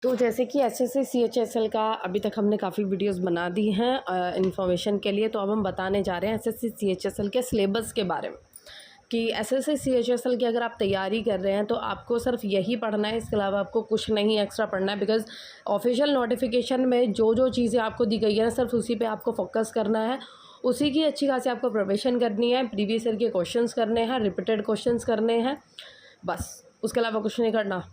तो जैसे कि एसएससी सीएचएसएल का अभी तक हमने काफ़ी वीडियोस बना दी हैं इन्फॉर्मेशन के लिए। तो अब हम बताने जा रहे हैं एसएससी सीएचएसएल के सिलेबस के बारे में कि एसएससी सीएचएसएल की अगर आप तैयारी कर रहे हैं तो आपको सिर्फ यही पढ़ना है, इसके अलावा आपको कुछ नहीं एक्स्ट्रा पढ़ना है। बिकॉज ऑफिशियल नोटिफिकेशन में जो जो चीज़ें आपको दी गई हैं सिर्फ उसी पे आपको फोकस करना है, उसी की अच्छी खासी आपको प्रिपरेशन करनी है, प्रीवियस ईयर के क्वेश्चंस करने हैं, रिपीटेड क्वेश्चंस करने हैं, बस उसके अलावा कुछ नहीं करना।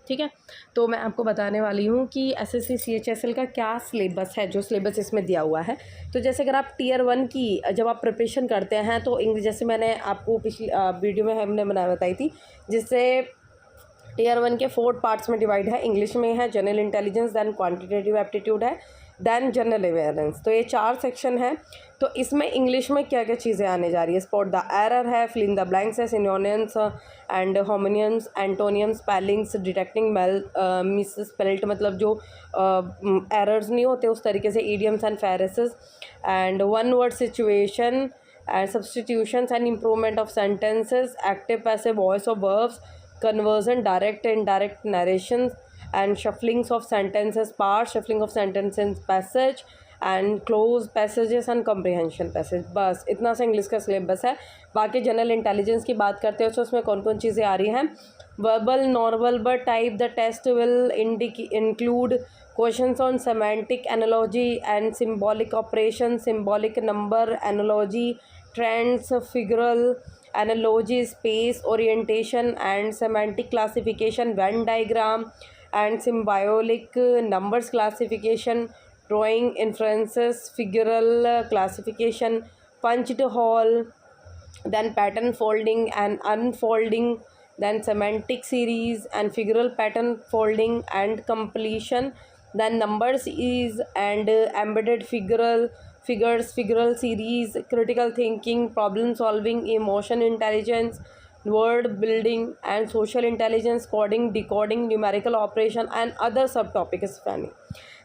ठीक है, तो मैं आपको बताने वाली हूँ कि एसएससी सीएचएसएल का क्या सिलेबस है, जो सिलेबस इसमें दिया हुआ है। तो जैसे अगर आप टीयर 1 की जब आप प्रिपरेशन करते हैं तो इंग्लिश, जैसे मैंने आपको पिछली वीडियो में हमने बताई थी, जिससे टीयर 1 के 4 पार्ट्स में डिवाइड है। इंग्लिश में है, general intelligence, then quantitative aptitude है, दैन जनरल अवेयरनेस। तो ये 4 सेक्शन है। तो इसमें इंग्लिश में क्या क्या चीज़ें आने जा रही है, स्पॉट द एरर है, फिल इन द ब्लैंक्स है, synonyms and homonyms, एंटोनियम्स, spellings, detecting miss spelled, मतलब जो एरर्स नहीं होते उस तरीके से, idioms and phrases, and one word situation and substitutions and improvement of sentences, active passive voice of verbs, conversion, direct and indirect narrations, and shufflings of sentences parts, shuffling of sentences passage, and close passages and comprehension passage. बस इतना सा English का syllabus है। बाकी general intelligence की बात करते हैं तो उसमें कौन कौन चीज़ें आ रही हैं। Verbal non verbal type, the test will include questions on semantic analogy and symbolic operation, symbolic number analogy, trends, figural analogy, space orientation and semantic classification, Venn diagram and symbolic numbers classification, drawing inferences, figural classification, punched hole, then pattern folding and unfolding, then semantic series and figural pattern folding and completion, then numbers is and embedded figures, figural series, critical thinking, problem solving, emotion intelligence, word building and social intelligence, coding, decoding, numerical operation and other subtopic spanning.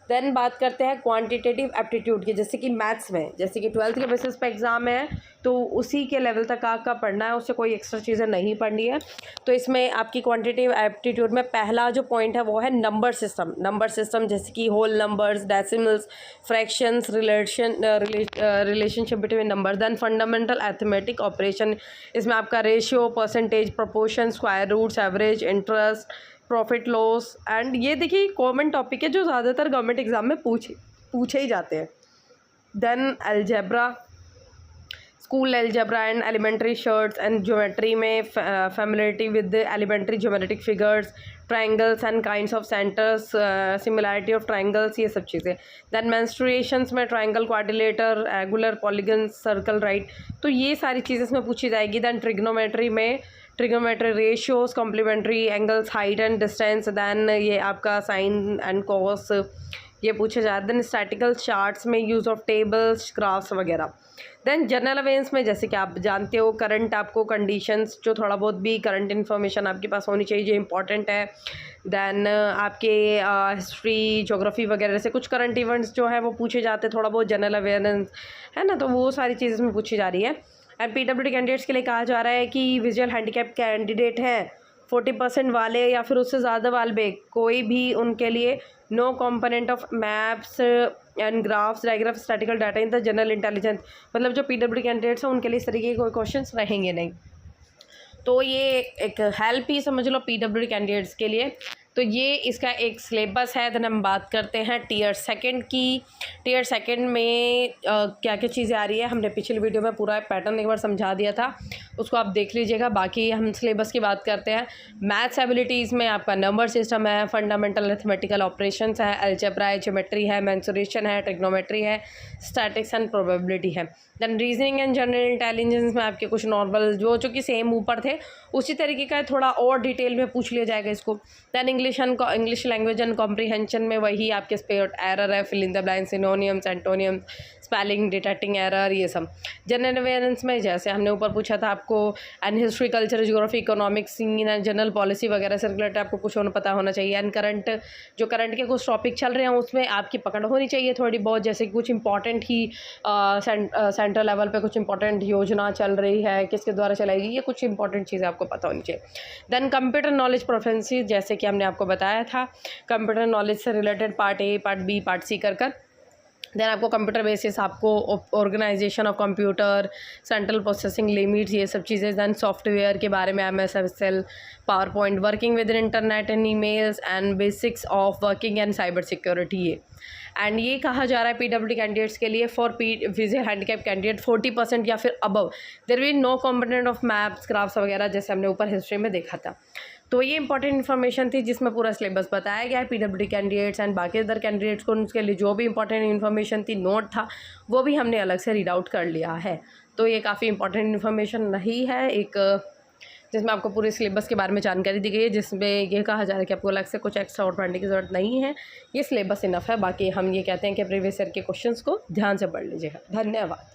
Then बात करते हैं quantitative aptitude की, जैसे कि maths में, जैसे कि 12th के बेसिस पे एग्ज़ाम है तो उसी के लेवल तक आपका पढ़ना है, उससे कोई एक्स्ट्रा चीज़ें नहीं पढ़नी है। तो इसमें आपकी क्वांटिटेटिव एप्टीट्यूड में पहला जो पॉइंट है वो है नंबर सिस्टम। नंबर सिस्टम जैसे कि whole numbers, decimals, fractions, relationship between number. Then fundamental arithmetic operation, इसमें आपका ratio, percentage, proportion, square roots, average, interest, profit loss, and ये देखिए कॉमन टॉपिक है जो ज़्यादातर गवर्नमेंट एग्जाम में पूछे ही जाते हैं। Then algebra, school algebra and elementary surds and geometry में familiarity with elementary geometric figures, triangles and kinds of centres, similarity of triangles, ये सब चीज़ें। देन मेंस्ट्रुएशंस में triangle, quadrilateral, angular, polygon, circle, right, तो ये सारी चीज़ें इसमें पूछी जाएगी। देन ट्रिग्नोमेट्री में trigonometry ratios, complementary angles, height and distance, then ये आपका साइन एंड कॉस, ये पूछे जाते हैं। देन स्टैटिकल चार्ट्स में यूज़ ऑफ टेबल्स, ग्राफ्स वगैरह। देन जनरल अवेयर्स में जैसे कि आप जानते हो करंट आपको कंडीशंस, जो थोड़ा बहुत भी करंट इन्फॉर्मेशन आपके पास होनी चाहिए जो इंपॉर्टेंट है। देन आपके हिस्ट्री, ज्योग्राफी वगैरह से कुछ करंट इवेंट्स जो है वो पूछे जाते हैं, थोड़ा बहुत जनरल अवेयरनेस है ना, तो वो सारी चीज़ें इसमें पूछी जा रही है। एंड पीडब्ल्यूडी कैंडिडेट्स के लिए कहा जा रहा है कि विजुअल हैंडीकैप कैंडिडेट हैं 40% वाले या फिर उससे ज़्यादा वाले, कोई भी उनके लिए no component of maps and graphs, diagraph, statical data in the general intelligence, मतलब जो पीडब्ल्यूडी कैंडिडेट्स हैं उनके लिए इस तरीके के कोई क्वेश्चंस रहेंगे नहीं। तो ये एक हेल्प ही समझ लो पीडब्ल्यूडी कैंडिडेट्स के लिए। तो ये इसका एक सिलेबस है। देन हम बात करते हैं टीयर सेकंड की। टीयर सेकंड में क्या क्या चीज़ें आ रही है, हमने पिछली वीडियो में पूरा पैटर्न एक बार समझा दिया था, उसको आप देख लीजिएगा। बाकी हम सिलेबस की बात करते हैं। मैथ्स एबिलिटीज़ में आपका नंबर सिस्टम है, फंडामेंटल अरिथमेटिकल ऑपरेशंस है, अलजेब्रा है, ज्योमेट्री है, मेंसुरेशन है, ट्रिग्नोमेट्री है, स्टैटिक्स एंड प्रोबेबिलिटी है। Then reasoning and general intelligence में आपके कुछ नॉर्मल जो कि सेम ऊपर थे उसी तरीके का थोड़ा और डिटेल में पूछ लिया जाएगा इसको। Then English language and comprehension में वही आपके स्पेयर एरर है, fill in the blanks, synonyms, antonyms, spelling, detecting error, ये सब। जनरल अवेयरनेस में जैसे हमने ऊपर पूछा था आपको, and history, culture, geography, economics, general policy वगैरह से रिलेटेड आपको कुछ होना पता होना चाहिए। एंड करंट के कुछ टॉपिक चल रहे हैं उसमें आपकी पकड़ होनी चाहिए थोड़ी बहुत, जैसे कि कुछ इंपॉर्टेंट ही सेंट्रल लेवल पे कुछ इंपॉर्टेंट योजना चल रही है, किसके द्वारा चलाएगी, ये कुछ इंपॉर्टेंट चीज़ें आपको पता होनी चाहिए। देन कंप्यूटर नॉलेज प्रोफिशिएंसी, जैसे कि हमने आपको बताया था। कंप्यूटर नॉलेज से related part A, part B, part C कर देन आपको कंप्यूटर बेसिस, आपको organisation of computer, central processing limits, ये सब चीज़ें। देन सॉफ्टवेयर के बारे में MS Excel, power point, working with internet and emails and basics of working and cyber security. ये कहा जा रहा है PWD कैंडिडेट्स के लिए फॉर विजुअल हैंडीकैप कैंडिडेट 40% या फिर above there will no component of maps, graphs वगैरह, जैसे हमने ऊपर हिस्ट्री में देखा था। तो ये इंपॉर्टेंट इन्फॉर्मेशन थी जिसमें पूरा सिलेबस बताया गया है PWD कैंडिडेट्स एंड बाकी अदर कैंडिडेट्स को। उनके लिए जो भी इंपॉर्टेंट इन्फॉर्मेशन थी, नोट था, वो भी हमने अलग से रीड आउट कर लिया है। तो ये काफ़ी इंपॉर्टेंट इन्फॉर्मेशन नहीं है, एक जिसमें आपको पूरे सिलेबस के बारे में जानकारी दी गई है, जिसमें ये कहा जा रहा है कि आपको अलग से कुछ एक्स्ट्रा और पढ़ने की ज़रूरत नहीं है। ये सिलेबस इनफ है। बाकी हम ये कहते हैं कि प्रीवियस ईयर के क्वेश्चंस को ध्यान से पढ़ लीजिएगा। धन्यवाद।